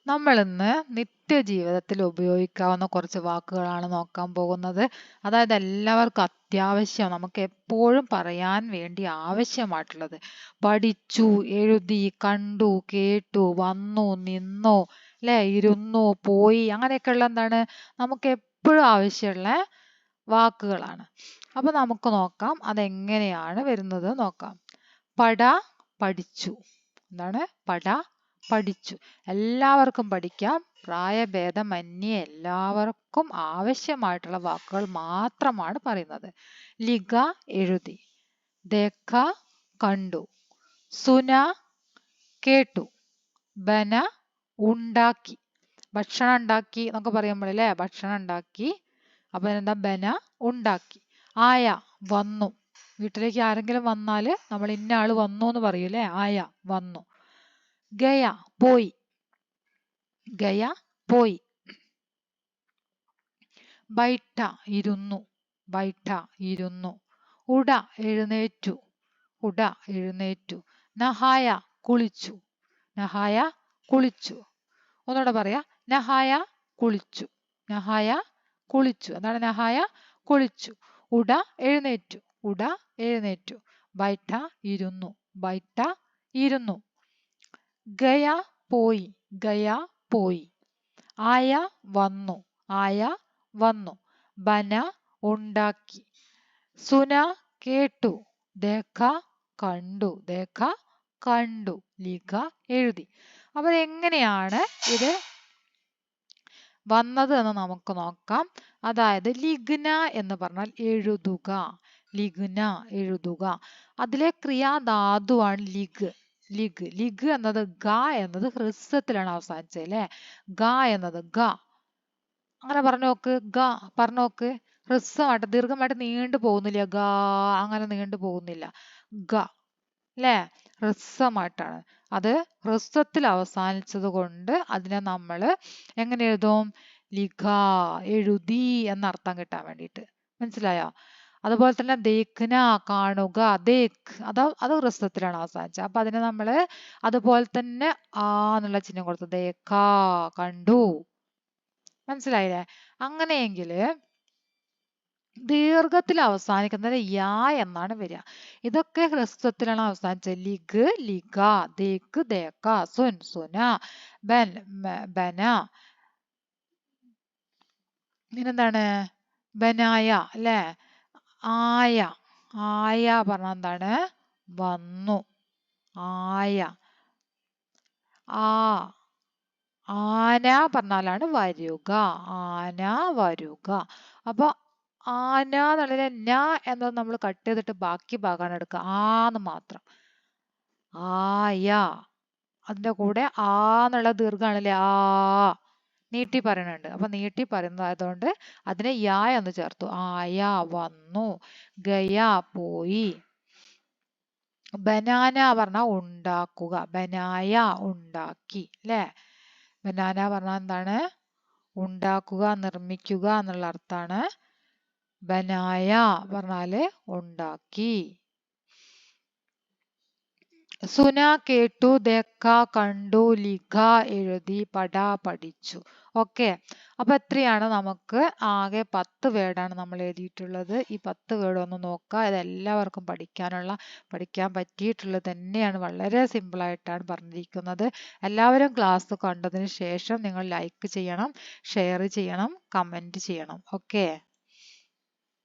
നമ്മൾ ഇന്ന് നിത്യജീവിതത്തിൽ ഉപയോഗിക്കാവുന്ന കുറച്ച് വാക്കുകളാണ് നോക്കാൻ പോകുന്നത്. അതായത് എല്ലാവർക്കും അത്യാവശ്യം നമുക്ക് എപ്പോഴും പറയാൻ വേണ്ടി ആവശ്യമായിട്ടുള്ളത്. പഠിച്ചു, എഴുതി, കണ്ടു, കേട്ടു, വന്നു, നിന്നു, അല്ലെ, ഇരുന്നു, പോയി, അങ്ങനെയൊക്കെയുള്ള എന്താണ് നമുക്ക് എപ്പോഴും ആവശ്യമുള്ള വാക്കുകളാണ്. അപ്പൊ നമുക്ക് നോക്കാം അതെങ്ങനെയാണ് വരുന്നത് നോക്കാം. പട, പഠിച്ചു. എന്താണ് പട, പഠിച്ചു. എല്ലാവർക്കും പഠിക്കാം. പ്രായഭേദമന്യേ എല്ലാവർക്കും ആവശ്യമായിട്ടുള്ള വാക്കുകൾ മാത്രമാണ് പറയുന്നത്. ലിഖ, എഴുതി. ദേഖ, കണ്ടു. സുന, കേട്ടു. ബന, ഉണ്ടാക്കി. ഭക്ഷണം ഉണ്ടാക്കി എന്നൊക്കെ പറയുമ്പോഴല്ലേ ഭക്ഷണം ഉണ്ടാക്കി. അപ്പൊ എന്താ ബന, ഉണ്ടാക്കി. ആയ, വന്നു. വീട്ടിലേക്ക് ആരെങ്കിലും വന്നാല് നമ്മൾ ഇന്ന ആള് വന്നു എന്ന് പറയൂലേ, ആയ, വന്നു. ഗയ, പോയി. ഗയ, പോയി. ബൈഠ, ഇരുന്നു. ബൈഠ, ഇരുന്നു. ഉട, എഴുന്നേറ്റു. ഉട, എഴുന്നേറ്റു. നഹായ, കുളിച്ചു. നഹായ, കുളിച്ചു. ഒന്നുകൂടെ പറയാ. നഹായ, കുളിച്ചു. നഹായ, കുളിച്ചു. എന്താണ് നഹായ, കുളിച്ചു. ഉട, എഴുന്നേറ്റു. ഉട, എഴുന്നേറ്റു. ബൈഠ, ഇരുന്നു. ബൈഠ, ഇരുന്നു. ഗയ, പോയി. ഗയ, പോയി. ആയ, വന്നു. ആയ, വന്നു. ബന, ഉണ്ടാക്കി. സുന, കേട്ടു. ദേഖ, കണ്ടു. ദേഖ, കണ്ടു. ലിഖ, എഴുതി. അപ്പൊ എങ്ങനെയാണ് ഇത് വന്നത് എന്ന് നമുക്ക് നോക്കാം. അതായത് ലിഗ്ന എന്ന് പറഞ്ഞാൽ എഴുതുക. ലിഗ്ന, എഴുതുക. അതിലെ ക്രിയാധാതുവാണ് ലിഗ്. ലിഗ്. ലിഗ് എന്നത് ഗ എന്നത് ഹ്രസ്വത്തിലാണ് അവസാനിച്ചത് അല്ലെ. ഗ എന്നത് ഗ. അങ്ങനെ പറഞ്ഞു നോക്ക്. ഗ പറഞ്ഞു നോക്ക്. ഹ്രസ്വമായിട്ട് ദീർഘമായിട്ട് നീണ്ടു പോകുന്നില്ല. ഗ അങ്ങനെ നീണ്ടു പോകുന്നില്ല. ഗ അല്ലേ, ഹ്രസ്വമായിട്ടാണ്. അത് ഹ്രസ്വത്തിൽ അവസാനിച്ചത് കൊണ്ട് അതിനെ നമ്മൾ എങ്ങനെ എഴുതും? ലിഖ, എഴുതി എന്നർത്ഥം കിട്ടാൻ വേണ്ടിയിട്ട്. മനസ്സിലായോ? അതുപോലെ തന്നെ ദേഖ്ന, കാണുക. ദേഖ് അത് ഹ്രസ്വത്തിലാണ് അവസാനിച്ചത്. അപ്പൊ അതിനെ നമ്മൾ അതുപോലെ തന്നെ ആ എന്നുള്ള ചിഹ്നം കൊടുത്തു. ദേഖ, കണ്ടു. മനസ്സിലായില്ലേ? അങ്ങനെയെങ്കിൽ ദീർഘത്തിൽ അവസാനിക്കുന്നത് യാ എന്നാണ് വരിക. ഇതൊക്കെ ഹ്രസ്വത്തിലാണ് അവസാനിച്ചത്. ലിഗ്, ലിഖ, ദേഖ്, ദേഖ, സുൻ, സുന, ബൻ, ബന. പിന്നെന്താണ്? ബനായ അല്ലെ. ആയ, ആയ പറഞ്ഞ എന്താണ്? വന്നു. ആയ. ആ, ആന പറഞ്ഞാലാണ് വരുക. ആന, വരുക. അപ്പൊ ആന എന്നുള്ളതിലെ ന എന്നത് നമ്മൾ കട്ട് ചെയ്തിട്ട് ബാക്കി ഭാഗമാണ് എടുക്കുക. ആന്ന് മാത്രം. ആയ. അതിന്റെ കൂടെ ആ എന്നുള്ള ദീർഘാണല്ലേ. ആ നീട്ടി പറയണുണ്ട്. അപ്പൊ നീട്ടി പറയുന്നതായതുകൊണ്ട് അതിനെ യാ എന്ന് ചേർത്തു. ആയ, വന്നു. ഗയ, പോയി. ബനാന പറഞ്ഞാൽ ഉണ്ടാക്കുക. ബനായ, ഉണ്ടാക്കി അല്ലേ. ബനാന പറഞ്ഞാൽ എന്താണ്? ഉണ്ടാക്കുക, നിർമ്മിക്കുക എന്നുള്ള അർത്ഥാണ്. ബനായ പറഞ്ഞാല് ഉണ്ടാക്കി. സുന, കേട്ടു. ദേഖ, കണ്ടു. ലിഖ, എഴുതി. പട, പഠിച്ചു. ഓക്കെ. അപ്പൊ എത്രയാണ്? നമുക്ക് ആകെ 10 വേർഡാണ് നമ്മൾ എഴുതിയിട്ടുള്ളത്. ഈ 10 വേർഡ് ഒന്ന് നോക്കുക. ഇതെല്ലാവർക്കും പഠിക്കാൻ പറ്റിയിട്ടുള്ളത് തന്നെയാണ്. വളരെ സിമ്പിൾ ആയിട്ടാണ് പറഞ്ഞിരിക്കുന്നത്. എല്ലാവരും ക്ലാസ് കണ്ടതിന് ശേഷം നിങ്ങൾ ലൈക്ക് ചെയ്യണം, ഷെയർ ചെയ്യണം, കമന്റ് ചെയ്യണം. ഓക്കെ.